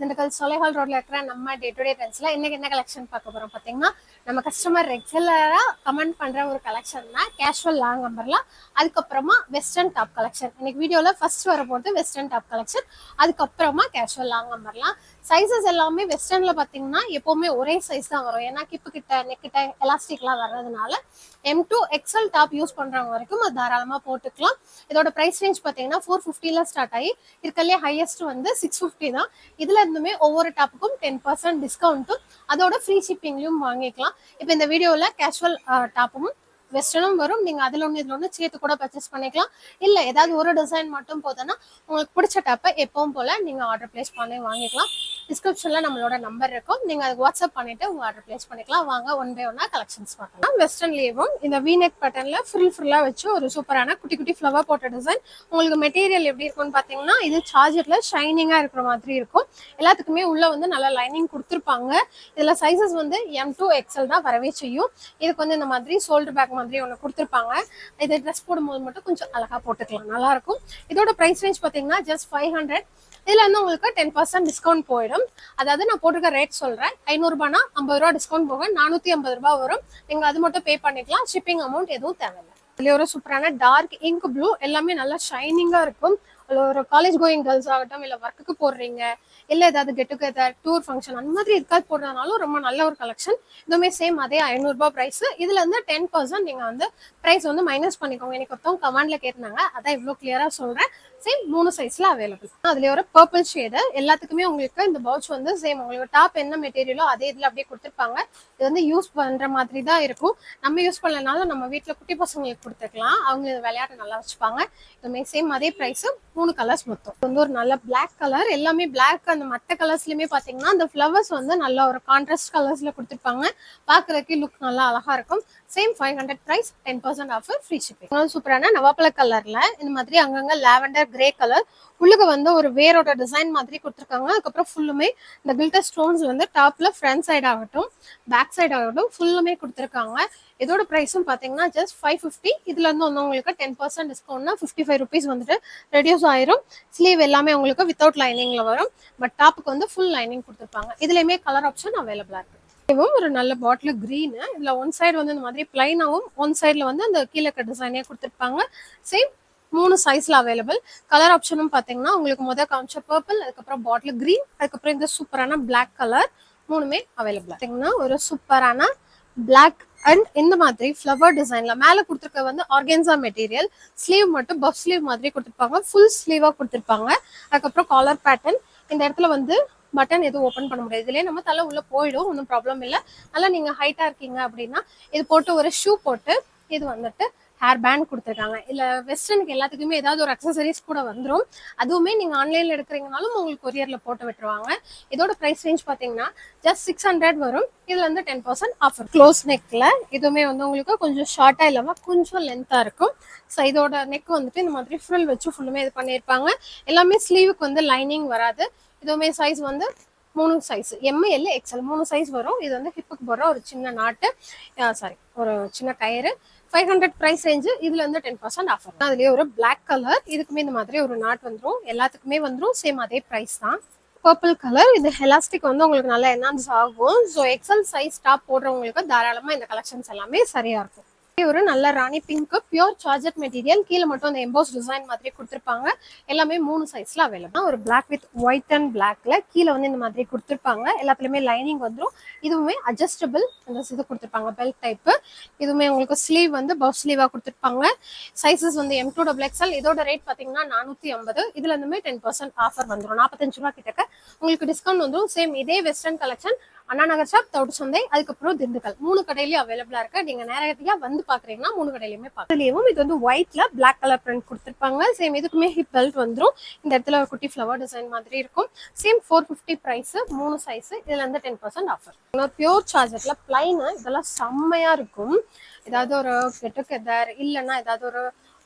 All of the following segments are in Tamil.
திண்டுக்கல் சோலைஹால் ரோட்ல இருக்கிற நம்ம டே டு டே ட்ரெண்ட்ஸ்ல இன்னைக்கு என்ன கலெக்ஷன் பார்க்க போறோம் பாத்தீங்கன்னா, நம்ம கஸ்டமர் ரெகுலரா கமெண்ட் பண்ற ஒரு கலெக்ஷன் தான் கேஷுவல் லாங் அம்பர்லாம். அதுக்கப்புறமா வெஸ்டர்ன் டாப் கலெக்ஷன். இன்னைக்கு வீடியோல ஃபர்ஸ்ட் வர போறது வெஸ்டர்ன் டாப் கலெக்ஷன், அதுக்கப்புறமா கேஷுவல் லாங் அம்பர்லாம். சைஸஸ் எல்லாமே வெஸ்டர்ன்ல பாத்தீங்கன்னா எப்பவுமே ஒரே சைஸ் தான் வரும். ஏன்னா கிப்பு கிட்ட நெக் கிட்ட எலாஸ்டிக்லாம் வர்றதுனால M to XL top use பண்றவங்க வரைக்கும் அது தாராளமா போட்டுக்கலாம். இதோட பிரைஸ் ரேஞ்ச் பாத்தீங்கன்னா 450ல ஸ்டார்ட் ஆகி இருக்கலே ஹையஸ்ட் வந்து 650 தான். இதுல இருந்துமே ஒவ்வொரு டாப்புக்கும் 10% டிஸ்கவுண்ட்டும் அதோட ஃப்ரீ ஷிப்பிங்லயும் வாங்கிக்கலாம். இப்போ இந்த வீடியோல கேஷுவல் டாப்பும் வெஸ்டர்னும் வரும். நீங்க அதுல ஒன்று இதுல ஒன்று சேர்த்து கூட பர்ச்சேஸ் பண்ணிக்கலாம். இல்ல ஏதாவது ஒரு டிசைன் மட்டும் போதுன்னா உங்களுக்கு பிடிச்ச டாப்பை எப்பவும் போல நீங்க ஆர்டர் பிளேஸ் பண்ணி வாங்கிக்கலாம். டிஸ்கிரிப்ஷன்ல நம்மளோட நம்பர் இருக்கும், நீங்க அதுக்கு வாட்ஸ்அப் பண்ணிட்டு உங்க ஆர்டர் பிளேஸ் பண்ணிக்கலாம். வாங்க ஒன் பை ஒன்னா கலெக்ஷன்ஸ் பார்க்கலாம். வெஸ்டர்ன்லயும் இந்த வீநெக் பேட்டர்ன்ல ஃபுல்லா வச்சு ஒரு சூப்பரான குட்டி குட்டி ஃப்ளவர் போட்ட டிசைன். உங்களுக்கு மெட்டீரியல் எப்படி இருக்கும்னு பாத்தீங்கன்னா, இது சார்ஜர்ல ஷைனிங்கா இருக்கிற மாதிரி இருக்கும். எல்லாத்துக்குமே உள்ள வந்து நல்லா லைனிங் கொடுத்துருப்பாங்க. இதுல சைசஸ் வந்து M to XL தான் வரவே செய்யும். இதுக்கு வந்து இந்த மாதிரி ஷோல்டர் பேக் மாதிரி ஒன்று கொடுத்துருப்பாங்க. இது ட்ரெஸ் போடும்போது மட்டும் கொஞ்சம் அழகா போட்டுக்கலாம், நல்லா இருக்கும். இதோட பிரைஸ் ரேஞ்ச் பாத்தீங்கன்னா ஜஸ்ட் 500. இதுல வந்து உங்களுக்கு 10% டிஸ்கவுண்ட் போயிடும். அதாவது நான் போட்டிருக்க ரேட் சொல்றேன். 500 ரூபாய்னா 50 ரூபா டிஸ்கவுண்ட் போக 450 ரூபாய் வரும். நீங்க அது மட்டும் பே பண்ணிக்கலாம். ஷிப்பிங் அமௌண்ட் எதுவும் தேவையில்லை. இதுல ஒரு சூப்பரான டார்க் இங்க் ப்ளூ, எல்லாமே நல்லா ஷைனிங்கா இருக்கும். ஒரு காலேஜ் கோயிங் கேர்ள்ஸ் ஆகட்டும், இல்ல ஒர்க்குக்கு போடுறீங்க, இல்ல ஏதாவது கெட் டுகெதர் டூர் ஃபங்க்ஷன் அந்த மாதிரி இருக்காது போடுறதுனாலும் ரொம்ப நல்ல ஒரு கலெக்ஷன். இதுவுமே சேம் அதே 500 ரூபாய் பிரைஸ். இதுல இருந்து 10% நீங்க வந்து பிரைஸ் வந்து மைனஸ் பண்ணிக்கோங்க. எனக்கு ஒருத்தவங்க கமெண்ட்ல கேட்டிருந்தாங்க, அதான் இவ்வளவு கிளியரா சொல்றேன். சேம் 3 சைஸ்ல அவைலபிள். அதுல ஒரு பர்பிள் ஷேடு. எல்லாத்துக்குமே உங்களுக்கு இந்த பவுச் வந்து சேம் உங்களுக்கு டாப் என்ன மெட்டீரியலோ அதே இதுல அப்படியே கொடுத்துருப்பாங்க. இது வந்து யூஸ் பண்ற மாதிரி தான் இருக்கும். நம்ம யூஸ் பண்ணலனாலும் நம்ம வீட்டுல குட்டி பசங்களுக்கு கொடுத்துக்கலாம், அவங்க விளையாட்டு நல்லா வச்சுப்பாங்க. இதுவுமே சேம் அதே பிரைஸ். 3 கலர்ஸ் மொத்தம். வந்து ஒரு நல்ல பிளாக் கலர், எல்லாமே பிளாக். அந்த மற்ற கலர்ஸ்லயுமே பாத்தீங்கன்னா அந்த ஃபிளவர்ஸ் வந்து நல்ல ஒரு கான்ட்ராஸ்ட் கலர்ஸ்ல கொடுத்துருப்பாங்க. பாக்குறதுக்கு லுக் நல்லா அழகா இருக்கும். Same 500 price, 10% offer, free shipping. சூப்பரான நவாப்பழ கலர்ல இந்த மாதிரி அங்கங்க லாவெண்டர் கிரே கலர், உள்ளுக்கு வந்து ஒரு வேரோட டிசைன் மாதிரி கொடுத்துருக்காங்க. அதுக்கப்புறம் ஃபுல்லுமே இந்த கில்டர் ஸ்டோன்ஸ் வந்து டாப்ல ஃப்ரண்ட் சைட் ஆகட்டும் பேக் சைட் ஆகட்டும் ஃபுல்லுமே கொடுத்துருக்காங்க. இதோட பிரைஸும் பாத்தீங்கன்னா ஜஸ்ட் 550. இதுல இருந்து வந்து உங்களுக்கு 10% டிஸ்கவுண்ட்னா 55 ருபீஸ் வந்துட்டு ரெடியூஸ் ஆயிரும். ஸ்லீவ் எல்லாமே உங்களுக்கு வித்தவுட் லைனிங்ல வரும். பட் டாப்புக்கு வந்து ஃபுல் லைனிங் கொடுத்துருப்பாங்க. இதுலயுமே கலர் ஆப்ஷன் அவைலபிளா இருக்கு. ஒரு நல்ல பாட்டில் கிரீன். இதுல ஒன் சைடு வந்து இந்த மாதிரி பிளைனாவும், ஒன் சைட்ல வந்து அந்த கீழே டிசைனே கொடுத்துருப்பாங்க. சேம் 3 சைஸ்ல அவைலபிள். கலர் ஆப்ஷனும் பாத்தீங்கன்னா உங்களுக்கு முதல் காமிச்ச பர்பிள், அதுக்கப்புறம் பாட்டில் கிரீன், அதுக்கப்புறம் இந்த சூப்பரான பிளாக் கலர், மூணுமே அவைலபிள். பாத்தீங்கன்னா ஒரு சூப்பரான பிளாக் அண்ட் இந்த மாதிரி ஃப்ளவர் டிசைன்ல மேல கொடுத்துருக்க வந்து ஆர்கன்சா மெட்டீரியல். ஸ்லீவ் மட்டும் பஃப் ஸ்லீவ் மாதிரி கொடுத்துருப்பாங்க, ஃபுல் ஸ்லீவா கொடுத்துருப்பாங்க. அதுக்கப்புறம் காலர் பேட்டர்ன். இந்த இடத்துல வந்து பட்டன் எதுவும் ஓப்பன் பண்ண முடியாது. இதுலயே நம்ம தலை உள்ள போயிடும், ஒன்றும் ப்ராப்ளம் இல்லை. நல்லா நீங்க ஹைட்டா இருக்கீங்க அப்படின்னா இது போட்டு ஒரு ஷூ போட்டு இது வந்துட்டு ஹேர் பேண்ட் கொடுத்துருக்காங்க. இல்ல வெஸ்டர்னுக்கு எல்லாத்துக்குமே ஏதாவது ஒரு அக்சசரிஸ் கூட வந்துடும். அதுவுமே நீங்க ஆன்லைன்ல எடுக்கிறீங்கனாலும் உங்களுக்கு கொரியர்ல போட்டு விட்டுருவாங்க. இதோட பிரைஸ் ரேஞ்ச் பாத்தீங்கன்னா ஜஸ்ட் 600 வரும். இதுல இருந்து 10% ஆஃபர். க்ளோஸ் நெக்ல இதுவுமே வந்து உங்களுக்கு கொஞ்சம் ஷார்ட்டா இல்லாம கொஞ்சம் லென்த்தா இருக்கும். ஸோ இதோட நெக் வந்துட்டு இந்த மாதிரி ஃப்ரில் வச்சு ஃபுல்லுமே இது பண்ணியிருப்பாங்க. எல்லாமே ஸ்லீவுக்கு வந்து லைனிங் வராது. இதுவுமே சைஸ் வந்து 3 சைஸ், ML XL 3 சைஸ் வரும். இது வந்து ஹிப்புக்கு போடுற ஒரு சின்ன நாட்டு, சாரி ஒரு சின்ன கயிறு. 500 பிரைஸ் ரேஞ்சு. இதுல இருந்து 10% ஆஃபர். அதுலயே ஒரு பிளாக் கலர், இதுக்குமே இந்த மாதிரி ஒரு நாட் வந்துடும். எல்லாத்துக்குமே வந்துடும். சேம் அதே பிரைஸ் தான். பர்பிள் கலர், இது எலாஸ்டிக் வந்து உங்களுக்கு நல்லா என்ஹான்ஸ் ஆகும். ஸோ XL சைஸ் டாப் போடுறவங்களுக்கு தாராளமா இந்த கலெக்ஷன்ஸ் எல்லாமே சரியா இருக்கும். ஒரு நல்ல ராணி பிங்க் பியூர் சார்ஜர் மெட்டீரியல், கீழே மட்டும் அந்த எம்போஸ் டிசைன் மாதிரி கொடுத்துருப்பாங்க. எல்லாமே 3 சைஸ்ல அவைலபிள். ஒரு பிளாக் வித் ஒயிட் அண்ட் பிளாக்ல கீழே வந்து இந்த மாதிரி கொடுத்துருப்பாங்க. எல்லாத்துலயுமே லைனிங் வந்துடும். இதுவுமே அட்ஜஸ்டபிள் அந்த இது கொடுத்துருப்பாங்க, பெல்ட் டைப். இதுவுமே உங்களுக்கு ஸ்லீவ் வந்து பஃப் ஸ்லீவா கொடுத்துருப்பாங்க. சைசஸ் வந்து M to XL. இதோட ரேட் பாத்தீங்கன்னா 450. இதுல இருந்துமே 10% ஆஃபர் வந்துடும். 45 ரூபா கிட்டக்க உங்களுக்கு டிஸ்கவுண்ட் வந்துடும். சேம் இதே western collection Anna Nagar shop, தவுடு சந்தை, அதுக்கப்புறம் திண்டுக்கல் 3 கடையிலயும் அவைலபிளா இருக்கு. நீங்க நேரடியா வந்து பாக்குறீங்கன்னா 3 கடையிலுமே பாக்கலாம். இது வந்து ஒயிட்ல பிளாக் கலர் பிரிண்ட் கொடுத்துருப்பாங்க. சேம் இதுக்குமே ஹிப் பெல்ட் வந்துடும். இந்த இடத்துல ஒரு குட்டி ஃபிளவர் டிசைன் மாதிரி இருக்கும். Same 450 price, 3 size. இதுல இருந்து 10% ஆஃபர். பியூர் சார்ஜர்ல பிளைன், இதெல்லாம் செம்மையா இருக்கும். ஏதாவது ஒரு கெட் டுகெதர் இல்லைன்னா ஏதாவது ஒரு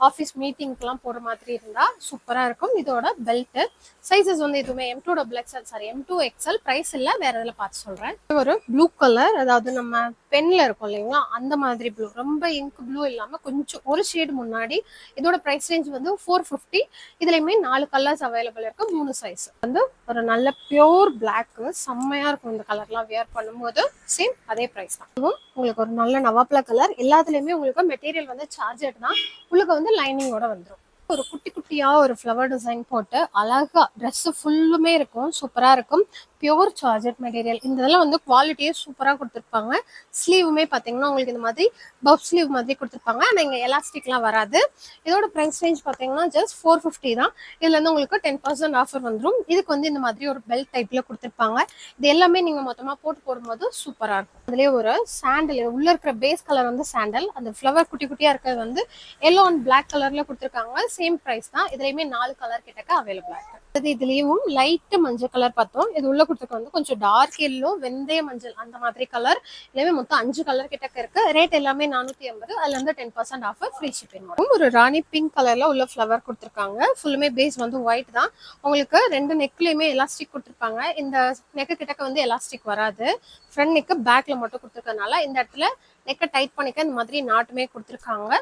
ஆஃபீஸ் மீட்டிங்க்குலாம் போகிற மாதிரி இருந்தால் சூப்பராக இருக்கும். இதோட பெல்ட்டு சைஸஸ் வந்து எதுவுமே M2XL ப்ரைஸ் இல்லை, வேறு இதில் பார்த்து சொல்கிறேன். ஒரு ப்ளூ கலர், அதாவது நம்ம பென்னில் இருக்கும் இல்லைங்களா அந்த மாதிரி ப்ளூ, ரொம்ப இங்க் ப்ளூ இல்லாமல் கொஞ்சம் ஒரு ஷேடு முன்னாடி. இதோட ப்ரைஸ் ரேஞ்ச் வந்து 450. இதுலேயுமே 4 கலர்ஸ் அவைலபிள் இருக்குது, 3 சைஸ். வந்து ஒரு நல்ல பியோர் பிளாக்கு, செம்மையாக இருக்கும் இந்த கலர்லாம் வியர் பண்ணும்போது. சேம் அதே ப்ரைஸ் தான். இதுவும் உங்களுக்கு ஒரு நல்ல நவாப்ள கலர். எல்லாத்துலேயுமே உங்களுக்கு மெட்டீரியல் வந்து சார்ஜட் தான், உங்களுக்கு வந்து லைனிங்கோட வந்துடும். ஒரு குட்டி குட்டியா ஒரு ஃப்ளவர் டிசைன் போட்டு அழகா ட்ரெஸ் ஃபுல்லுமே இருக்கும், சூப்பரா இருக்கும். Pure georgette material. இந்த இதெல்லாம் வந்து குவாலிட்டியே சூப்பராக கொடுத்துருப்பாங்க. ஸ்லீவுமே பார்த்தீங்கன்னா உங்களுக்கு இந்த மாதிரி பஃப் ஸ்லீவ் மாதிரி கொடுத்துருப்பாங்க. ஆனால் இங்கே எலாஸ்டிக்லாம் வராது. இதோட ப்ரைஸ் ரேஞ்ச் பார்த்தீங்கன்னா ஜஸ்ட் 450 தான். இதுல இருந்து உங்களுக்கு 10% ஆஃபர் வந்துடும். இதுக்கு வந்து இந்த மாதிரி ஒரு பெல்ட் டைப்ல கொடுத்துருப்பாங்க. இது எல்லாமே நீங்க மொத்தமா போடும்போது சூப்பரா இருக்கும். அதுலயே ஒரு சாண்டல், உள்ள இருக்கிற பேஸ் கலர் வந்து சாண்டல், அந்த ஃப்ளவர் குட்டி குட்டியா இருக்கிறது வந்து எல்லோ அண்ட் பிளாக் கலர்ல கொடுத்துருக்காங்க. சேம் ப்ரைஸ் தான். இதுலயுமே 4 கலர் கிட்டக்க அவைலபிளா இருக்கு. இதுலயும் லைட் மஞ்சள் கலர் பார்த்தோம். இது உள்ள கொடுத்துருக்க வந்து கொஞ்சம் டார்க் எல்லோ, வெந்தய மஞ்சள் அந்த மாதிரி கலர். எல்லாமே மொத்தம் 5 கலர் கிட்டக்க இருக்கு. ரேட் எல்லாமே 450. அதுல இருந்து 10% ஆஃபர், ஃப்ரீ ஷிப்பிங். ஒரு ராணி பிங்க் கலர்ல உள்ள ஃப்ளவர் கொடுத்துருக்காங்க. ஃபுல்லுமே பேஸ் வந்து ஒயிட் தான். உங்களுக்கு 2 நெக்லயுமே எலாஸ்டிக் கொடுத்துருப்பாங்க. இந்த நெக்கு கிட்டக்க வந்து எலாஸ்டிக் வராது. ஃப்ரண்ட் நெக்கு பேக்ல மட்டும் கொடுத்துருக்கனால இந்த இடத்துல நெக்கை டைட் பண்ணிக்க இந்த மாதிரி நாட்டுமே கொடுத்துருக்காங்க.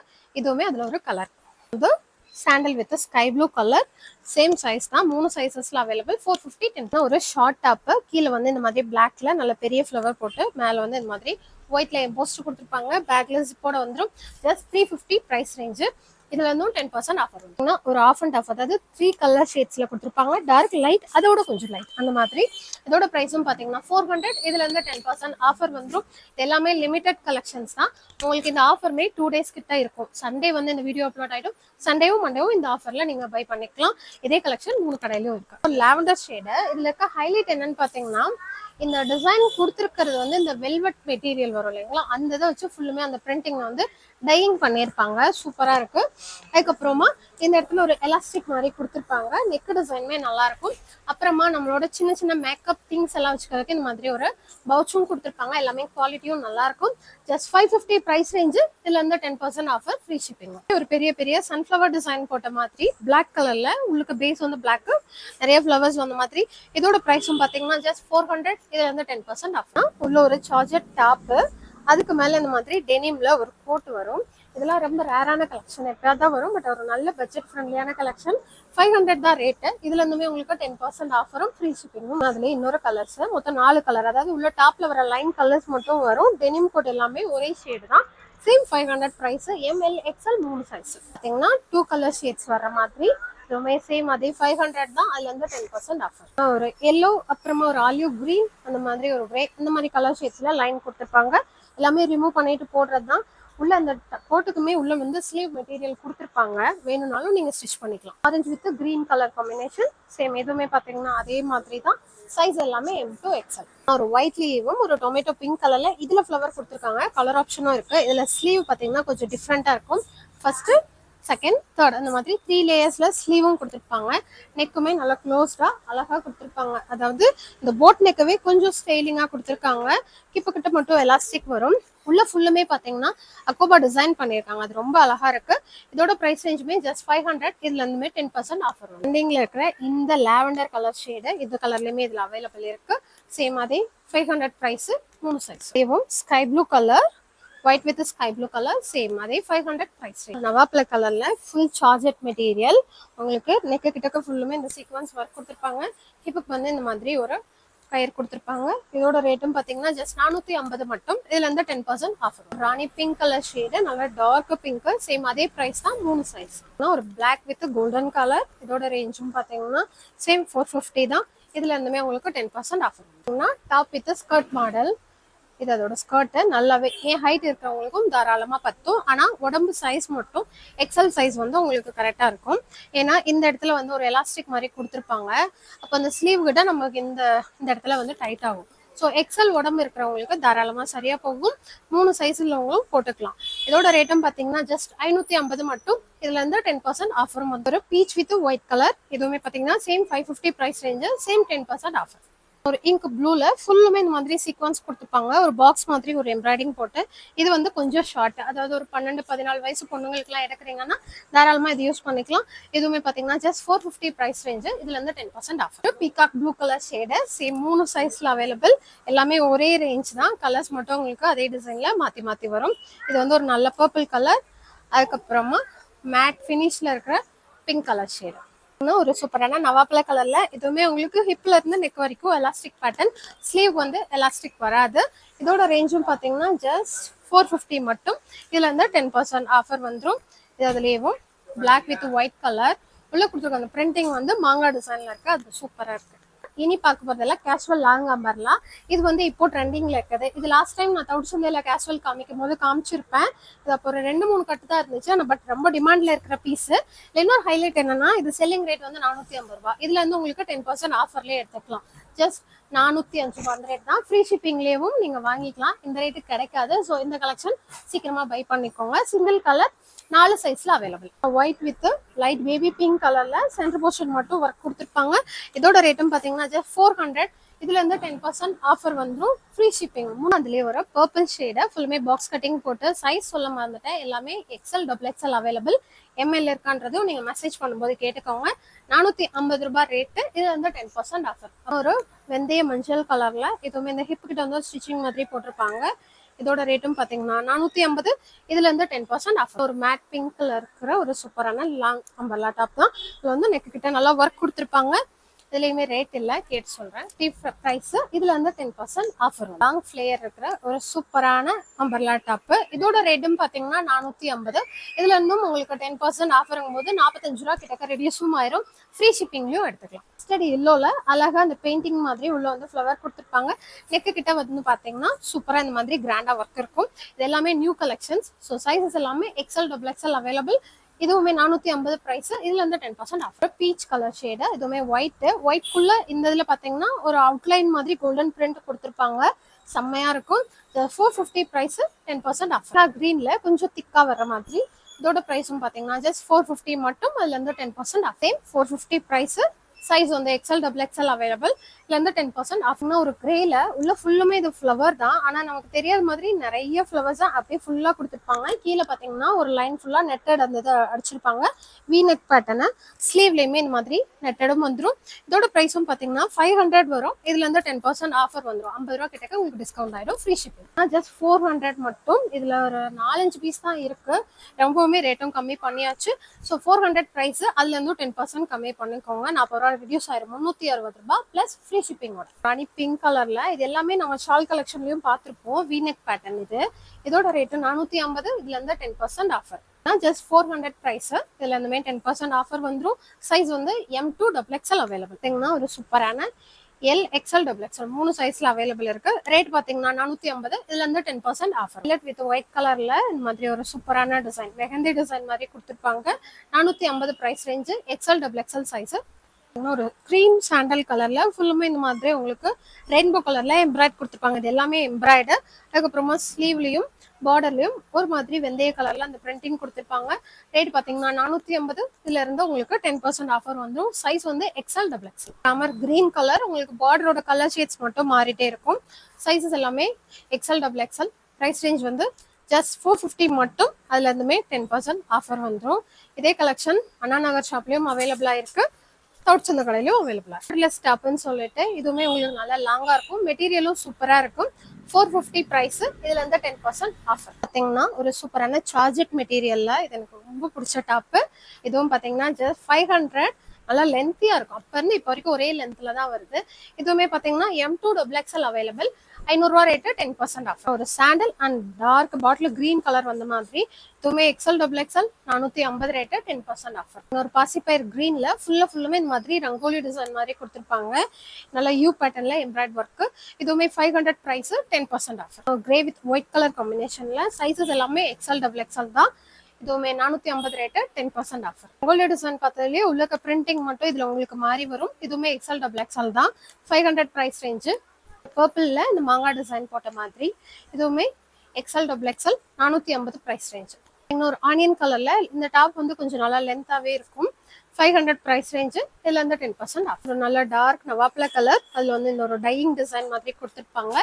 இதுவுமே அதுல ஒரு கலர் வந்து sandal with sky blue colour. Same size தான், 3 சைஸஸ்ல அவைலபிள். 450. 10 ஒரு ஷார்ட் டாப்பு, கீழே வந்து இந்த மாதிரி பிளாக்ல நல்ல பெரிய ஃப்ளவர் போட்டு மேலே வந்து இந்த மாதிரி ஒயிட்ல போஸ்ட் கொடுத்துருப்பாங்க. பேக்ல ஜிப்போட வந்துடும். Just 350 price range. இதுல இருந்தும் 10% ஆஃபர் வந்து ஒரு ஆஃப் அண்ட் ஆஃப், அதாவது 3 கலர் ஷேட்ஸ்ல கொடுத்துருப்பாங்க. டார்க், லைட், அதோட கொஞ்சம் லைட் அந்த மாதிரி. இதோட ப்ரைஸும் பாத்தீங்கன்னா 400. இதுல இருந்து 10% ஆஃபர் வந்துடும். இது எல்லாமே லிமிடெட் கலெக்ஷன்ஸ் தான். உங்களுக்கு இந்த ஆஃபர்மே 2 டேஸ் கிட்ட இருக்கும். சண்டே வந்து இந்த வீடியோ அப்லோட் ஆயிடும். சண்டேவும் மண்டேவும் இந்த ஆஃபர்ல நீங்க பை பண்ணிக்கலாம். இதே கலெக்ஷன் 3 கடையிலும் இருக்கு. Lavender shade. இதுல இருக்க ஹைலைட் என்னன்னு பாத்தீங்கன்னா, இந்த டிசைன் கொடுத்துருக்கிறது வந்து இந்த வெல்வெட் மெட்டீரியல் வரும் இல்லைங்களா, அந்த இதை வச்சு ஃபுல்லுமே அந்த பிரிண்டிங் வந்து டையிங் பண்ணியிருப்பாங்க. சூப்பராக இருக்கு. அதுக்கப்புறமா இந்த இடத்துல ஒரு எலாஸ்டிக் மாதிரி கொடுத்துருப்பாங்க. நெக் டிசைனுமே நல்லா இருக்கும். அப்புறமா நம்மளோட சின்ன சின்ன மேக்கப் திங்ஸ் எல்லாம் வச்சுக்கிறதுக்கு இந்த மாதிரி ஒரு பவுச்சும் கொடுத்துருப்பாங்க. எல்லாமே குவாலிட்டியும் நல்லா இருக்கும். Just 550 price range. இதுல இருந்து 10% ஆஃபர், ஃப்ரீ ஷிப்பிங். ஒரு பெரிய பெரிய சன்ஃப்ளவர் டிசைன் போட்ட மாதிரி பிளாக் கலர்ல, உங்களுக்கு பேஸ் வந்து பிளாக், நிறைய ஃப்ளவர்ஸ் வந்த மாதிரி. இதோட ப்ரைஸும் பார்த்தீங்கன்னா ஜஸ்ட் 400. இதுல இருந்து 10% ஆஃபர். உள்ள ஒரு சார்ஜர் டாப்பு, அதுக்கு மேல இந்த மாதிரி டெனிம்ல ஒரு கோட் வரும். இதெல்லாம் ரொம்ப ரேரான கலெக்ஷன், எப்பயாவது தான் வரும். பட் ஒரு நல்ல பட்ஜெட் ஃப்ரெண்ட்லியான கலெக்ஷன். 500 தான் ரேட்டு. இதுல இருந்துமே உங்களுக்கு 10% ஆஃபரும், ஃப்ரீ ஷிப்பிங்கும். அதுல இன்னொரு கலர்ஸ் மொத்தம் 4 கலர், அதாவது உள்ள டாப்ல வர லைன் கலர்ஸ் மட்டும் வரும். டெனிம் கோட் எல்லாமே ஒரே ஷேடு தான். Same 500 price. ML XL 3 size பார்த்தீங்கன்னா 2 கலர் ஷேட்ஸ் வர மாதிரி. இதுவுமே சேம் அதே 500 தான். அதுல இருந்து 10% ஆஃபர். ஒரு எல்லோ, அப்புறமா ஒரு ஆலிவ் கிரீன், அந்த மாதிரி ஒரு கிரே, அந்த மாதிரி கலர் ஷேட்ஸ்ல லைன் கொடுத்துருப்பாங்க. எல்லாமே ரிமூவ் பண்ணிட்டு போடுறது தான். உள்ள அந்த கோட்டுக்குமே உள்ள வந்து ஸ்லீவ் மெட்டீரியல் கொடுத்துருப்பாங்க. வேணும்னாலும் நீங்க ஸ்டிச் பண்ணிக்கலாம். Orange with green colour combination. Same எதுவுமே பாத்தீங்கன்னா அதே மாதிரி தான். சைஸ் எல்லாமே M2XL. ஒரு ஒயிட்லயும் ஒரு டொமேட்டோ பிங்க் கலர்ல இதுல ஃப்ளவர் கொடுத்துருக்காங்க. கலர் ஆப்ஷனும் இருக்கு. இதுல ஸ்லீவ் பாத்தீங்கன்னா கொஞ்சம் டிஃப்ரெண்டா இருக்கும். ஃபர்ஸ்ட், செகண்ட், தேர்ட் அந்த மாதிரி 3 லேயர்ஸ்ல ஸ்லீவும் கொடுத்துருப்பாங்க. நெக்குமே நல்லா க்ளோஸ்டா அழகா கொடுத்துருப்பாங்க. அதாவது இந்த போட் நெக்கவே கொஞ்சம் ஸ்டைலிங்கா கொடுத்துருக்காங்க. கிட்ட மட்டும் எலாஸ்டிக் வரும். உள்ள ஃபுல்லுமே பாத்தீங்கன்னா அக்கோபா டிசைன் பண்ணியிருக்காங்க. அது ரொம்ப அழகா இருக்கு. இதோட பிரைஸ் ரேஞ்சுமே ஜஸ்ட் 500. இதுல இருந்துமே 10% ஆஃபர் வரும். ட்ரெண்டிங்ல இருக்கிற இந்த லாவெண்டர் கலர் ஷேடு, இந்த கலர்லயுமே இதுல அவைலபிள் இருக்கு. சேம் அதே 500 பிரைஸ், 3 சைஸ். இதுவும் sky blue colour, white with sky blue colour, same அதே 500 பிரைஸ். நவாப்ல கலர்ல ஃபுல் சார்ஜட் மெட்டீரியல். உங்களுக்கு நெக்கு கிட்டக்க ஃபுல்லுமே இந்த சீக்வன்ஸ் ஒர்க் கொடுத்துருப்பாங்க. ஹிப்புக்கு வந்து இந்த மாதிரி ஒரு கயிறு கொடுத்துருப்பாங்க. இதோட ரேட்டும் பார்த்தீங்கன்னா ஜஸ்ட் 450 மட்டும். இதுல இருந்து 10% ஆஃபர். ராணி பிங்க் கலர் ஷேடு, நல்லா டார்க் பிங்க். சேம் அதே பிரைஸ் தான், 3 சைஸ். ஒரு பிளாக் வித் கோல்டன் கலர். இதோட ரேஞ்சும் பார்த்தீங்கன்னா சேம் 450 தான். இதுல இருந்துமே உங்களுக்கு 10% offer. Top with skirt model. இது அதோட ஸ்கர்ட்டு. நல்லாவே என் ஹைட் இருக்கிறவங்களுக்கும் தாராளமா பத்தும். ஆனா உடம்பு சைஸ் மட்டும் எக்ஸல் சைஸ் வந்து உங்களுக்கு கரெக்டா இருக்கும். ஏன்னா இந்த இடத்துல வந்து ஒரு எலாஸ்டிக் மாதிரி கொடுத்துருப்பாங்க. அப்போ அந்த ஸ்லீவ் கிட்ட நமக்கு இந்த இடத்துல வந்து டைட் ஆகும். ஸோ எக்ஸல் உடம்பு இருக்கிறவங்களுக்கு தாராளமா சரியா போகும். 3 சைஸ் உள்ளவங்களும் போட்டுக்கலாம். இதோட ரேட்டும் பார்த்தீங்கன்னா ஜஸ்ட் 550 மட்டும். இதுல இருந்து 10% ஆஃபரும் வந்து ஒரு பீச் வித் ஒயிட் கலர். இதுவுமே பார்த்தீங்கன்னா same 550 price range, same 10% offer. ஒரு இங்க் ப்ளூல ஃபுல்லுமே இந்த மாதிரி சீக்வன்ஸ் கொடுத்துருப்பாங்க. ஒரு பாக்ஸ் மாதிரி ஒரு எம்ப்ராய்டிங் போட்டு. இது வந்து கொஞ்சம் ஷார்ட், அதாவது ஒரு 12-14 வயசு பொண்ணுங்களுக்குலாம் எடுக்கிறீங்கன்னா தாராளமா இது யூஸ் பண்ணிக்கலாம். இதுவுமே பாத்தீங்கன்னா ஜஸ்ட் 450 பிரைஸ் ரேஞ்ச். இதுல இருந்து 10% offer. Peacock blue colour shade same 3 சைஸ்ல அவைலபிள். எல்லாமே ஒரே ரேஞ்ச் தான். கலர்ஸ் மட்டும் உங்களுக்கு அதே டிசைன்ல மாத்தி மாத்தி வரும். இது வந்து ஒரு நல்ல பர்பிள் கலர், அதுக்கப்புறமா மேட் ஃபினிஷ்ல இருக்கிற பிங்க் கலர் ஷேடு. ஒரு சூப்பரான நவாப்பழ கலர்ல. இதுவுமே உங்களுக்கு ஹிப்ல இருந்து நெக் வரைக்கும் எலாஸ்டிக் பேட்டர்ன். ஸ்லீவ் வந்து எலாஸ்டிக் வராது. இதோட ரேஞ்சும் பாத்தீங்கன்னா ஜஸ்ட் 450 மட்டும். இதுல இருந்து 10% ஆஃபர் வந்துடும். இது அதுலேயும் பிளாக் வித் ஒயிட் கலர் உள்ள கொடுத்துருக்க அந்த பிரிண்டிங் வந்து மாங்காய் டிசைன்ல இருக்கு. அது சூப்பரா இருக்கு. இனி பார்க்க போறதெல்லாம் கேஷுவல் லாங் அம்பர்லாம். இது வந்து இப்போ ட்ரெண்டிங்ல இருக்குது. இது லாஸ்ட் டைம் நான் தவுட் சந்தையில கேஷுவல் காமிக்கும் போது காமிச்சிருப்பேன். இது அப்போ ஒரு 2-3 கட்டு தான் இருந்துச்சு. ஆனால் பட் ரொம்ப டிமாண்ட்ல இருக்கிற பீஸ். இன்னொரு ஹைலைட் என்னன்னா, இது செல்லிங் ரேட் வந்து 450 ரூபாய். இதுல இருந்து உங்களுக்கு 10% ஆஃபர்லயே எடுத்துக்கலாம். ஜஸ்ட் 405 ரூபாய் அந்த ரேட் தான். ஃப்ரீ ஷிப்பிங்லேயும் நீங்க வாங்கிக்கலாம். இந்த ரேட்டுக்கு கிடைக்காது. ஸோ இந்த கலெக்ஷன் சீக்கிரமா பை பண்ணிக்கோங்க. சிங்கிள் கலர் 4 சைஸ்ல available. White with light baby pink கலர்ல சென்டர் போர்ஷன் மட்டும் ஒர்க் கொடுத்துருப்பாங்க. இதோட ரேட்டும் பாத்தீங்கன்னா ஜஸ்ட் 400. இதுல இருந்து 10% ஆஃபர் வந்துடும். Free shipping. அதுலயே ஒரு பர்பிள் ஷேடு ஃபுல்லுமே பாக்ஸ் கட்டிங் போட்டு. சைஸ் சொல்ல மறந்துட்டேன். எல்லாமே XL XXL அவைலபிள். ML இருக்கான்றதும் நீங்க மெசேஜ் பண்ணும்போது கேட்டுக்கோங்க. 450 ரூபாய் ரேட்டு. இதுல இருந்து 10% ஆஃபர். ஒரு வெந்தய மஞ்சள் கலர்ல இதுவுமே இந்த ஹிப் கிட்ட வந்து ஸ்டிச்சிங் மாதிரி போட்டிருப்பாங்க. இதோட ரேட்டும் பாத்தீங்கன்னா 450. இதுல இருந்து 10% ஆஃபர். ஒரு மேட் பிங்க்ல இருக்கிற ஒரு சூப்பரான லாங் அம்பர்லா டாப் தான். இதுல வந்து நெக் கிட்ட நல்லா ஒர்க் கொடுத்துருப்பாங்க. இதுலயுமே ரேட் இல்ல, கேட்டு சொல்றேன். பிரைஸ். இதுல இருந்து 10% ஆஃபர். லாங் ஃபிளேயர் இருக்கிற ஒரு சூப்பரான அம்பர்லா டாப். இதோட ரேட்டும் பாத்தீங்கன்னா 450. இதுல இருந்தும் உங்களுக்கு 10% ஆஃபருங்கும் போது 45 ரூபா கிட்ட ரெடியூஸும் ஆயிரும். ஃப்ரீ ஷிப்பிங்லயும் எடுத்துக்கலாம். ஸ்டடி எல்லோல அழகா அந்த பெயிண்டிங் மாதிரி உள்ள வந்து ஃப்ளவர் கொடுத்துருப்பாங்க. நெக்கு கிட்ட வந்து பாத்தீங்கன்னா சூப்பரா இந்த மாதிரி கிராண்டா ஒர்க் இருக்கும். இது எல்லாமே நியூ கலெக்ஷன்ஸ். ஸோ சைசஸ் எல்லாமே XL XXL அவைலபிள். இதுவுமே 450 பிரைஸ். இதுல இருந்து 10% ஆஃபர். Peach colour shade. இதுவுமே ஒயிட்குள்ள இந்த இதுல பாத்தீங்கன்னா ஒரு அவுட்லைன் மாதிரி கோல்டன் பிரிண்ட் கொடுத்துருப்பாங்க. செம்மையா இருக்கும். 450 பிரைஸ். 10% ஆஃபர். கிரீன்ல கொஞ்சம் திக்கா வர்ற மாதிரி. இதோட பிரைஸும் பாத்தீங்கன்னா ஜஸ்ட் 450 மட்டும். அதுல இருந்து 10% ஆஃப். 450 பிரைஸ். சைஸ் வந்து XL XXL அவைலபிள். இதுல இருந்து 10% ஆஃப்னா ஒரு கிரேல உள்ள ஃபுல்லுமே இது ஃப்ளவர் தான். ஆனா நமக்கு தெரியாத மாதிரி நிறைய ஃப்ளவர்ஸ் தான் அப்படியே ஃபுல்லா கொடுத்துருப்பாங்க. கீழே பாத்தீங்கன்னா ஒரு லைன் ஃபுல்லா நெட்டட் அந்த இதை அடிச்சிருப்பாங்க. வி நெக் பேட்டர்னு. ஸ்லீவ்லயுமே இந்த மாதிரி நெட்டடும் வந்துடும். இதோட பிரைஸும் பாத்தீங்கன்னா 500 வரும். இதுல இருந்து 10% ஆஃபர் வந்துடும். 50 ரூபா கிட்ட உங்களுக்கு டிஸ்கவுண்ட் ஆயிடும். Free shipping. ஜஸ்ட் 400 மட்டும். இதுல ஒரு 4-5 பீஸ் தான் இருக்கு. ரொம்பவுமே ரேட்டும் கம்மி பண்ணியாச்சு. So 400 price. அதுல இருந்து 10% கம்மி பண்ணிக்கோங்க. 40 ரூபா ரிடியூஸ் ஆயிரும். 360 ரூபாய் பிளஸ் ஃப்ரீ ஷிப்பிங்கோட. ராணி பிங்க் கலர்ல. இது எல்லாமே நம்ம ஷால் கலெக்ஷன்லயும் பார்த்திருப்போம். வீநெக் பேட்டர்ன் இது. இதோட ரேட்டு 450. இதுல இருந்து 10% ஆஃபர். Just 400 price. இதுல இருந்துமே 10% ஆஃபர் வந்துடும். சைஸ் வந்து M2 XXL அவைலபிள். ஒரு சூப்பரான L XL XXL 3 சைஸ்ல அவைலபிள் இருக்கு. ரேட் பாத்தீங்கன்னா 450. இதுல இருந்து 10% ஆஃபர். வித் ஒயிட் கலர்ல இந்த மாதிரி ஒரு சூப்பரான டிசைன் மெஹந்தி டிசைன் மாதிரி கொடுத்துருப்பாங்க. 450 price range. XL XXL size. ஒரு கிரீம் சாண்டல் கலர்ல ஃபுல்லுமே இந்த மாதிரி உங்களுக்கு ரெயின்போ கலர்ல எம்ப்ராய்ட் கொடுத்துருப்பாங்க. இது எல்லாமே எம்ப்ராய்டு. அதுக்கப்புறமா ஸ்லீவ்லயும் பார்டர்லயும் ஒரு மாதிரி வெந்தய கலர்ல அந்த பிரிண்டிங் கொடுத்துருப்பாங்க. ரேட் பாத்தீங்கன்னா 450. இதுல இருந்து உங்களுக்கு 10% ஆஃபர் வந்துடும். சைஸ் வந்து XL XXL. Ramar green colour. உங்களுக்கு பார்டரோட கலர் ஷேட்ஸ் மட்டும் மாறிட்டே இருக்கும். சைஸஸ் எல்லாமே XL XXL. பிரைஸ் ரேஞ்ச் வந்து ஜஸ்ட் 450 மட்டும். அதுல இருந்துமே 10% ஆஃபர் வந்துடும். இதே கலெக்ஷன் அண்ணா நகர் ஷாப்லயும் அவைலபிளா இருக்கு. தவுட் சந்தை கடையிலும் அவைலபிளா. டாப்னு சொல்லிட்டு இதுவுமே உங்களுக்கு நல்லா லாங்கா இருக்கும். மெட்டீரியலும் சூப்பரா இருக்கும். 450 பிரைஸ். இதுல இருந்து 10% ஆஃபர். பாத்தீங்கன்னா ஒரு சூப்பரான சார்ஜெட் மெட்டீரியல்ல இது எனக்கு ரொம்ப பிடிச்ச டாப். இதுவும் பாத்தீங்கன்னா ஜஸ்ட் 500. நல்லா லென்த்தியா இருக்கும். அப்ப இருந்து இப்போ வரைக்கும் ஒரே லென்த்ல தான் வருது. இதுவுமே பாத்தீங்கன்னா M2 XXL அவைலபிள். 500 ரூபா ரேட்டு. 10% ஆஃபர். ஒரு sandal and dark bottle green colour வந்த மாதிரி. இதுவுமே XL XXL. 450 ரேட்டு. 10% ஆஃபர். ஒரு பாசிப்பயிர் கிரீன்ல ஃபுல்லுமே இந்த மாதிரி ரங்கோலி டிசைன் மாதிரி கொடுத்துருப்பாங்க. நல்லா யூ பேட்டர்ன்ல எம்ப்ராய்ட் ஒர்க். இதுவுமே 500 price. 10% offer. Grey with white colour காம்பினேஷன்ல. சைஸஸ் எல்லாமே XL XXL தான். இதுவுமே 450 ரேட்டு. 10% ஆஃபர். ரங்கோலி டிசைன் பார்த்ததுலயே உள்ள பிரிண்டிங் மட்டும் இதுல உங்களுக்கு மாறி வரும். இதுவுமே XL XXL தான். 500 பிரைஸ் ரேஞ்சு. பர்பிள்ல இந்த மாங்காய் டிசைன் போட்ட மாதிரி. இதுவுமே XL XXL. 450 price range. இன்னொரு ஆனியன் கலர்ல இந்த டாப் வந்து கொஞ்சம் நல்லா லென்த்தாவே இருக்கும். 500 ப்ரைஸ் ரேஞ்சு. இதில் வந்து 10% ஆஃப். ஒரு நல்ல டார்க் நவாப்ல கலர், அதில் வந்து இந்த ஒரு டையிங் டிசைன் மாதிரி கொடுத்துருப்பாங்க.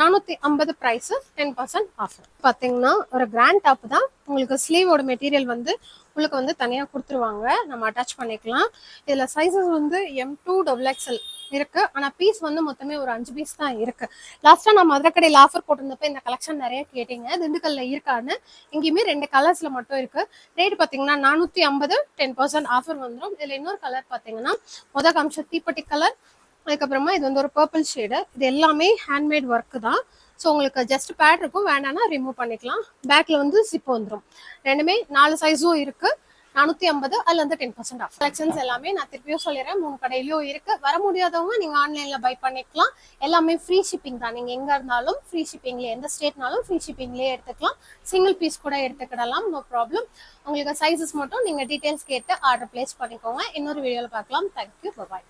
450 ப்ரைஸு, 10% ஆஃப். பார்த்தீங்கன்னா ஒரு கிராண்ட் டாப் தான். உங்களுக்கு ஸ்லீவோட மெட்டீரியல் வந்து உங்களுக்கு வந்து தனியாக கொடுத்துருவாங்க, நம்ம அட்டாச் பண்ணிக்கலாம். இதில் சைஸஸ் வந்து M2XXL இருக்கு. ஆனால் பீஸ் வந்து மொத்தமே ஒரு 5 பீஸ் தான் இருக்கு. லாஸ்ட்டாக நான் மதுரை கடையில் ஆஃபர் போட்டிருந்தப்ப இந்த கலெக்ஷன் நிறைய கேட்டீங்க, திண்டுக்கல்ல இருக்கான்னு. இங்கேயுமே 2 கலர்ஸ்ல மட்டும் இருக்கு. ரேட் பார்த்தீங்கன்னா 450, 10% ஆஃபர் வந்துடும். இதில் இன்னொரு கலர் பார்த்தீங்கன்னா காமிச்ச தீப்பெட்டி கலர், அதுக்கப்புறமா இது வந்து ஒரு பர்பிள் ஷேடு. இது எல்லாமே ஹேண்ட்மேட் ஒர்க்கு தான். ஸோ உங்களுக்கு ஜஸ்ட் பேட் இருக்கும், வேண்டாம்னா ரிமூவ் பண்ணிக்கலாம். பேக்கில் வந்து ஜிப் வந்துடும். ரெண்டுமே 4 சைஸும் இருக்கு. 450, அதில் வந்து 10% ஆஃப். கலெக்ஷன்ஸ் எல்லாமே நான் திருப்பியும் சொல்லிடுறேன், 3 கடையிலையும் இருக்கு. வர முடியாதவங்க நீங்கள் ஆன்லைனில் பை பண்ணிக்கலாம். எல்லாமே ஃப்ரீ ஷிப்பிங் தான். நீங்கள் எங்கே இருந்தாலும் ஃப்ரீ ஷிப்பிங்லேயே, எந்த ஸ்டேட்னாலும் ஃப்ரீ ஷிப்பிங்லேயே எடுத்துக்கலாம். சிங்கிள் பீஸ் கூட எடுத்துக்கிடலாம், நோ ப்ராப்ளம். உங்களுக்கு சைஸஸ் மட்டும் நீங்கள் டீட்டெயில்ஸ் கேட்டு ஆர்டர் பிளேஸ் பண்ணிக்கோங்க. இன்னொரு வீடியோவில் பார்க்கலாம். தேங்க்யூ, பாய்.